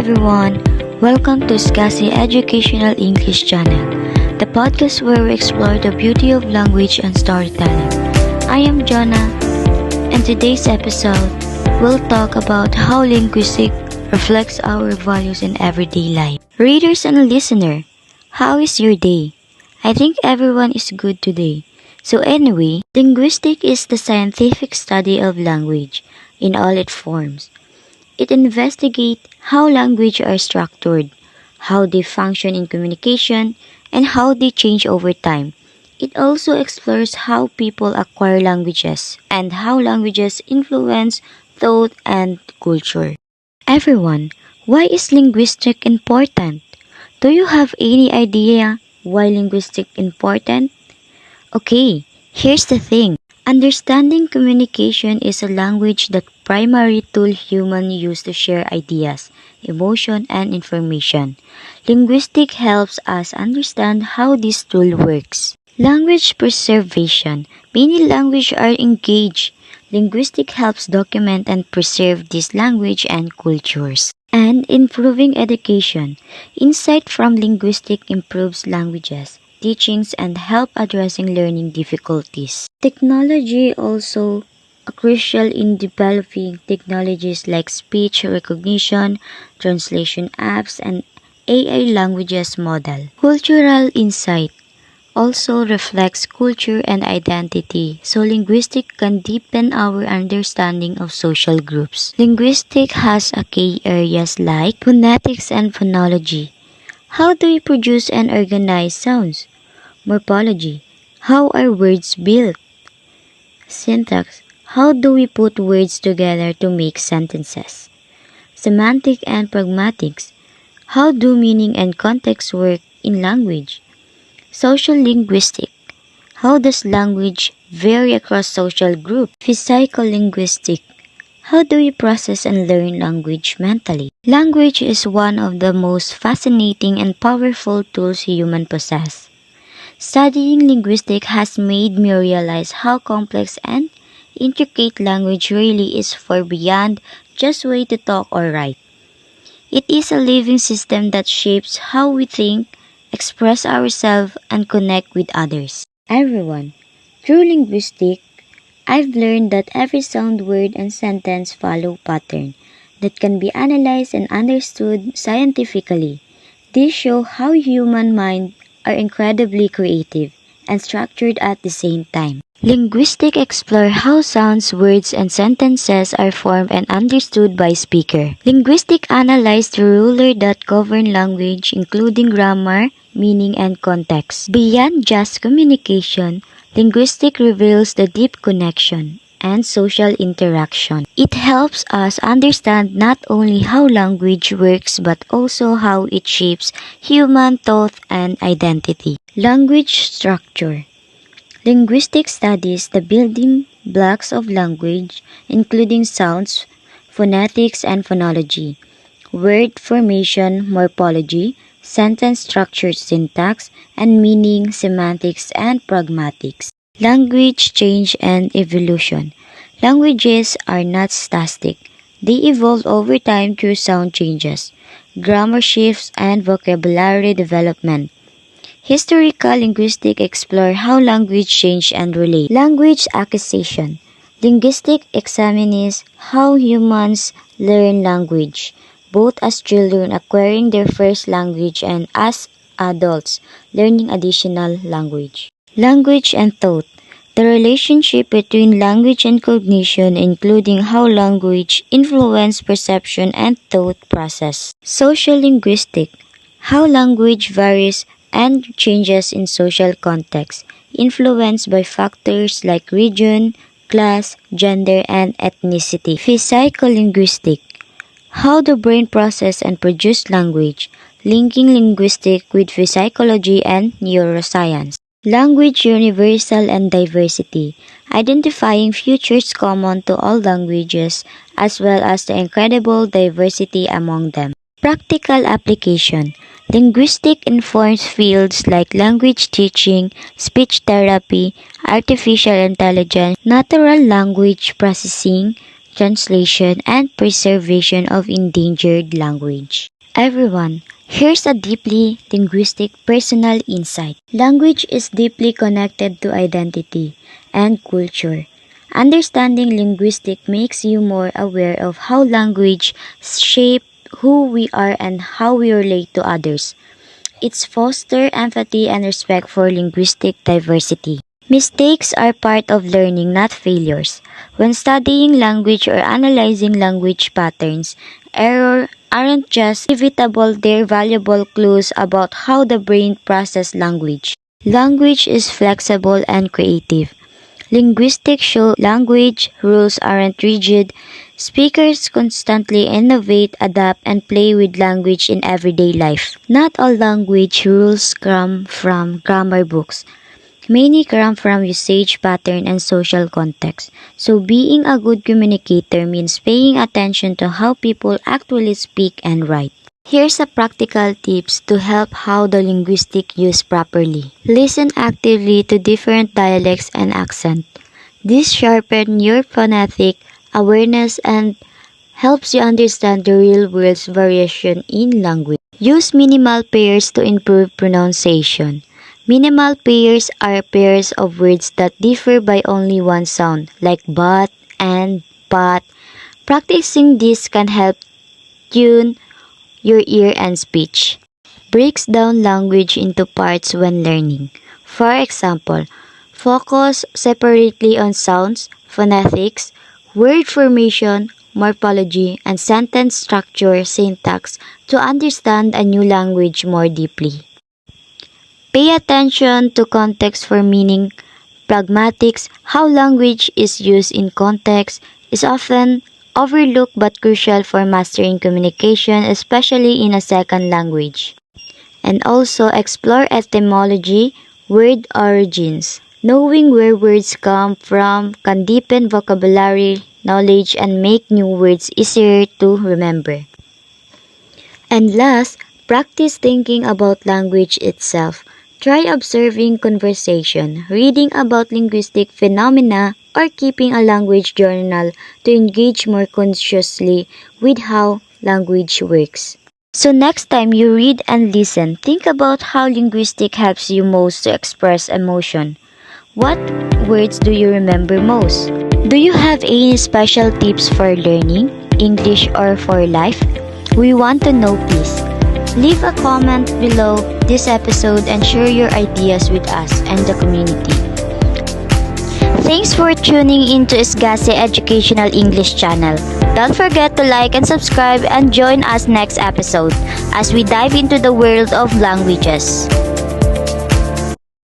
everyone, welcome to Skasi Educational English Channel, the podcast where we explore the beauty of language and storytelling. I am Jonah, and today's episode we'll talk about how linguistics reflects our values in everyday life. Readers and listener, how is your day? I think everyone is good today. So anyway, linguistics is the scientific study of language in all its forms. It investigates how language are structured, how they function in communication, and how they change over time. It also explores how people acquire languages and how languages influence thought and culture. Everyone, why is linguistics important? Do you have any idea why linguistics important? Okay, here's the thing. Understanding communication is a language that primary tool humans use to share ideas, emotion, and information. Linguistics helps us understand how this tool works. Language preservation. Many languages are engaged. Linguistics helps document and preserve this language and cultures. And improving education. Insight from linguistics improves languages, teachings, and help addressing learning difficulties. Technology also crucial in developing technologies like speech recognition, translation apps, and AI languages model. Cultural insight also reflects culture and identity, so linguistics can deepen our understanding of social groups. Linguistics has a key areas like phonetics and phonology. How do we produce and organize sounds? Morphology. How are words built? Syntax. How do we put words together to make sentences? Semantic and pragmatics. How do meaning and context work in language? Social linguistics. How does language vary across social groups? Physical linguistics. How do we process and learn language mentally? Language is one of the most fascinating and powerful tools humans possess. Studying linguistics has made me realize how complex and intricate language really is for beyond just way to talk or write. It is a living system that shapes how we think, express ourselves, and connect with others. Everyone, through linguistics, I've learned that every sound, word, and sentence follow pattern that can be analyzed and understood scientifically. These show how human mind are incredibly creative and structured at the same time. Linguistics explore how sounds, words, and sentences are formed and understood by speaker. Linguistics analyze the rules that govern language, including grammar, meaning, and context. Beyond just communication, linguistics reveals the deep connection and social interaction. It helps us understand not only how language works but also how it shapes human thought and identity. Language structure. Linguistics studies the building blocks of language, including sounds, phonetics, and phonology, word formation, morphology, sentence structure, syntax, and meaning, semantics, and pragmatics. Language change and evolution. Languages are not static. They evolve over time through sound changes, grammar shifts, and vocabulary development. Historical linguistics explore how language change and relate. Language acquisition. Linguistics examines how humans learn language, both as children acquiring their first language and as adults learning additional language. Language and thought. The relationship between language and cognition, including how language influences perception and thought process. Social linguistics. How language varies and changes in social context, influenced by factors like region, class, gender, and ethnicity. Physical linguistics. How the brain process and produce language, linking linguistics with physiology and neuroscience. Language universal and diversity, identifying features common to all languages as well as the incredible diversity among them. Practical application. Linguistics informs fields like language teaching, speech therapy, artificial intelligence, natural language processing, translation, and preservation of endangered language. Everyone, here's a deeply linguistic personal insight. Language is deeply connected to identity and culture. Understanding linguistics makes you more aware of how language shapes who we are and how we relate to others. It's foster empathy and respect for linguistic diversity. Mistakes are part of learning, not failures. When studying language or analyzing language patterns, errors aren't just inevitable, they're valuable clues about how the brain processes language. Language is flexible and creative. Linguistics show language rules aren't rigid. Speakers constantly innovate, adapt, and play with language in everyday life. Not all language rules come from grammar books. Many come from usage pattern and social context. So being a good communicator means paying attention to how people actually speak and write. Here's a practical tips to help how the linguistic used properly. Listen actively to different dialects and accent. This sharpens your phonetic awareness and helps you understand the real world's variation in language. Use minimal pairs to improve pronunciation. Minimal pairs are pairs of words that differ by only one sound, like but and but. Practicing this can help tune your ear and speech. Breaks down language into parts when learning. For example, focus separately on sounds, phonetics, word formation, morphology, and sentence structure syntax to understand a new language more deeply. Pay attention to context for meaning. Pragmatics, how language is used in context, is often overlooked but crucial for mastering communication, especially in a second language. And also explore etymology, word origins. Knowing where words come from can deepen vocabulary knowledge and make new words easier to remember. And last, practice thinking about language itself. Try observing conversation, reading about linguistic phenomena, or keeping a language journal to engage more consciously with how language works. So next time you read and listen, think about how linguistic helps you most to express emotion. What words do you remember most? Do you have any special tips for learning English or for life? We want to know, please. Leave a comment below this episode and share your ideas with us and the community. Thanks for tuning into Isgase Educational English Channel. Don't forget to like and subscribe and join us next episode as we dive into the world of languages.